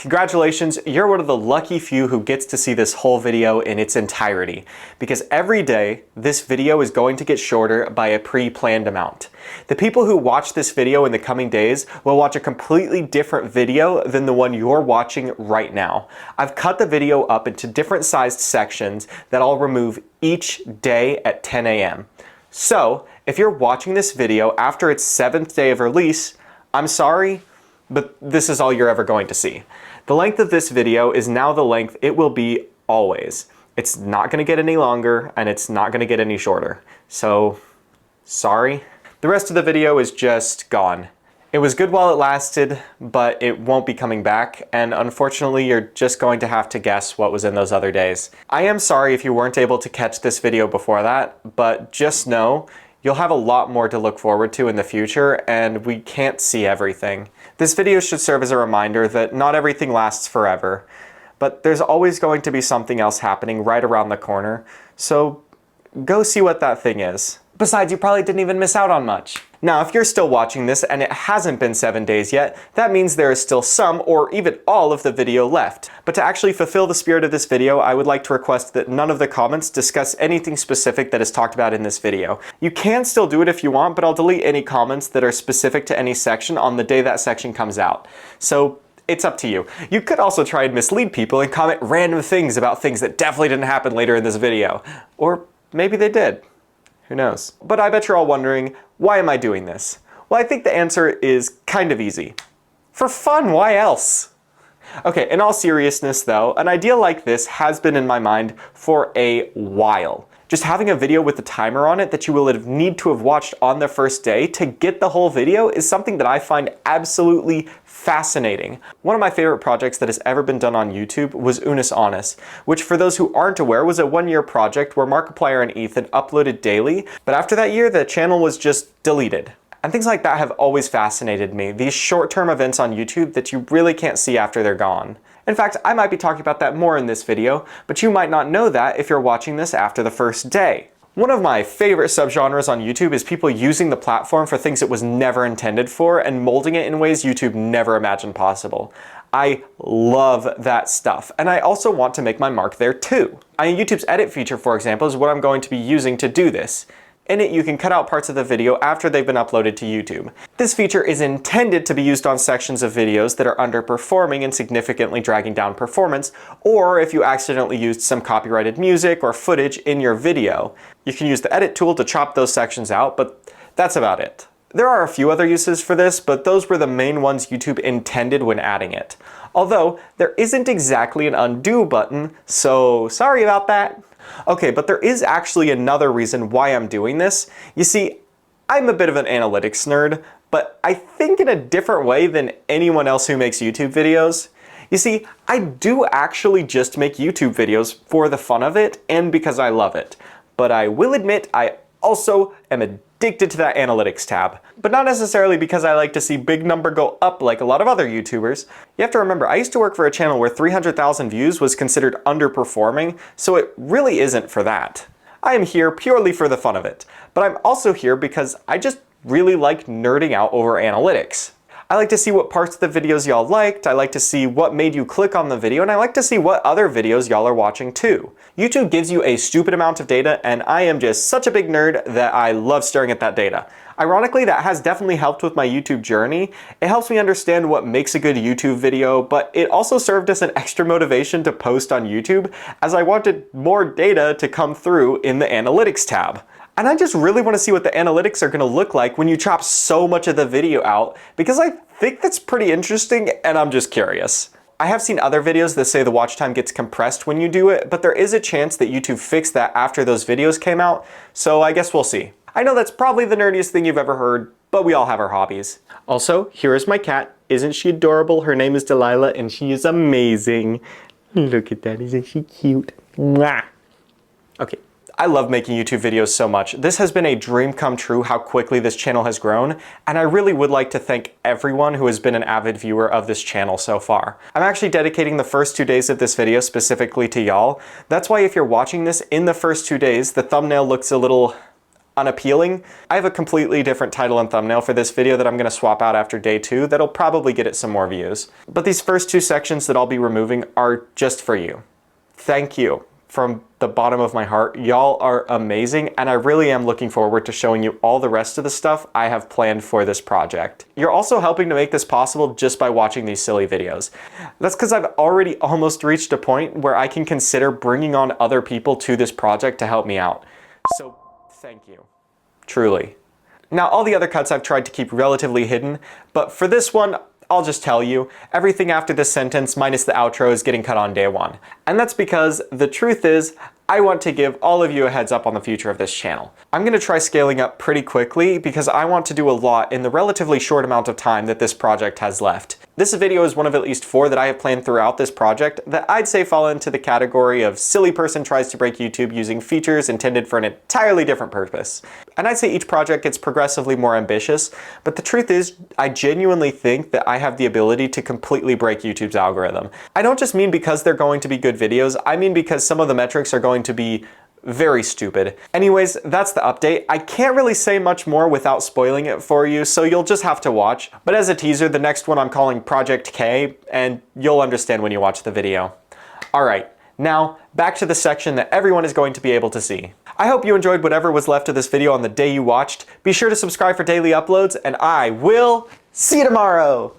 Congratulations, you're one of the lucky few who gets to see this whole video in its entirety, because every day this video is going to get shorter by a pre-planned amount. The people who watch this video in the coming days will watch a completely different video than the one you're watching right now. I've cut the video up into different sized sections that I'll remove each day at 10 a.m. So, if you're watching this video after its 7th day of release, I'm sorry, but this is all you're ever going to see. The length of this video is now the length it will be always. It's not going to get any longer, and it's not going to get any shorter. So, sorry. The rest of the video is just gone. It was good while it lasted, but it won't be coming back, and unfortunately you're just going to have to guess what was in those other days. I am sorry if you weren't able to catch this video before that, but just know you'll have a lot more to look forward to in the future, and we can't see everything. This video should serve as a reminder that not everything lasts forever, but there's always going to be something else happening right around the corner, so go see what that thing is. Besides, you probably didn't even miss out on much. Now, if you're still watching this and it hasn't been 7 days yet, that means there is still some or even all of the video left. But to actually fulfill the spirit of this video, I would like to request that none of the comments discuss anything specific that is talked about in this video. You can still do it if you want, but I'll delete any comments that are specific to any section on the day that section comes out. So, it's up to you. You could also try and mislead people and comment random things about things that definitely didn't happen later in this video. Or maybe they did. Who knows? But I bet you're all wondering, why am I doing this? Well, I think the answer is kind of easy. For fun, why else? Okay, in all seriousness though, an idea like this has been in my mind for a while. Just having a video with a timer on it that you will need to have watched on the first day to get the whole video is something that I find absolutely fascinating. One of my favorite projects that has ever been done on YouTube was Unus Annus, which for those who aren't aware was a 1-year project where Markiplier and Ethan uploaded daily, but after that year the channel was just deleted. And things like that have always fascinated me, these short-term events on YouTube that you really can't see after they're gone. In fact, I might be talking about that more in this video, but you might not know that if you're watching this after the first day. One of my favorite subgenres on YouTube is people using the platform for things it was never intended for and molding it in ways YouTube never imagined possible. I love that stuff, and I also want to make my mark there too. YouTube's edit feature, for example, is what I'm going to be using to do this. In it, you can cut out parts of the video after they've been uploaded to YouTube. This feature is intended to be used on sections of videos that are underperforming and significantly dragging down performance, or if you accidentally used some copyrighted music or footage in your video. You can use the edit tool to chop those sections out, but that's about it. There are a few other uses for this, but those were the main ones YouTube intended when adding it. Although, there isn't exactly an undo button, so sorry about that. Okay, but there is actually another reason why I'm doing this. You see, I'm a bit of an analytics nerd, but I think in a different way than anyone else who makes YouTube videos. You see, I do actually just make YouTube videos for the fun of it and because I love it. But I will admit I also am addicted to that analytics tab. But not necessarily because I like to see big number go up like a lot of other YouTubers. You have to remember, I used to work for a channel where 300,000 views was considered underperforming, so it really isn't for that. I am here purely for the fun of it. But I'm also here because I just really like nerding out over analytics. I like to see what parts of the videos y'all liked, I like to see what made you click on the video, and I like to see what other videos y'all are watching too. YouTube gives you a stupid amount of data, and I am just such a big nerd that I love staring at that data. Ironically, that has definitely helped with my YouTube journey. It helps me understand what makes a good YouTube video, but it also served as an extra motivation to post on YouTube, as I wanted more data to come through in the analytics tab. And I just really want to see what the analytics are going to look like when you chop so much of the video out, because I think that's pretty interesting and I'm just curious. I have seen other videos that say the watch time gets compressed when you do it, but there is a chance that YouTube fixed that after those videos came out, so I guess we'll see. I know that's probably the nerdiest thing you've ever heard, but we all have our hobbies. Also, here is my cat. Isn't she adorable? Her name is Delilah and she is amazing. Look at that, isn't she cute? Mwah. Okay. I love making YouTube videos so much. This has been a dream come true how quickly this channel has grown, and I really would like to thank everyone who has been an avid viewer of this channel so far. I'm actually dedicating the first 2 days of this video specifically to y'all. That's why if you're watching this in the first 2 days, the thumbnail looks a little unappealing, I have a completely different title and thumbnail for this video that I'm going to swap out after day 2 that'll probably get it some more views. But these first 2 sections that I'll be removing are just for you. Thank you from the bottom of my heart. Y'all are amazing, and I really am looking forward to showing you all the rest of the stuff I have planned for this project. You're also helping to make this possible just by watching these silly videos. That's because I've already almost reached a point where I can consider bringing on other people to this project to help me out. So thank you, truly. Now, all the other cuts I've tried to keep relatively hidden, but for this one, I'll just tell you, everything after this sentence minus the outro is getting cut on day 1. And that's because the truth is, I want to give all of you a heads up on the future of this channel. I'm going to try scaling up pretty quickly because I want to do a lot in the relatively short amount of time that this project has left. This video is one of at least 4 that I have planned throughout this project that I'd say fall into the category of silly person tries to break YouTube using features intended for an entirely different purpose. And I'd say each project gets progressively more ambitious, but the truth is, I genuinely think that I have the ability to completely break YouTube's algorithm. I don't just mean because they're going to be good videos, I mean because some of the metrics are going to be very stupid. Anyways, that's the update. I can't really say much more without spoiling it for you, so you'll just have to watch. But as a teaser, the next one I'm calling Project K, and you'll understand when you watch the video. Alright, now back to the section that everyone is going to be able to see. I hope you enjoyed whatever was left of this video on the day you watched. Be sure to subscribe for daily uploads, and I will see you tomorrow!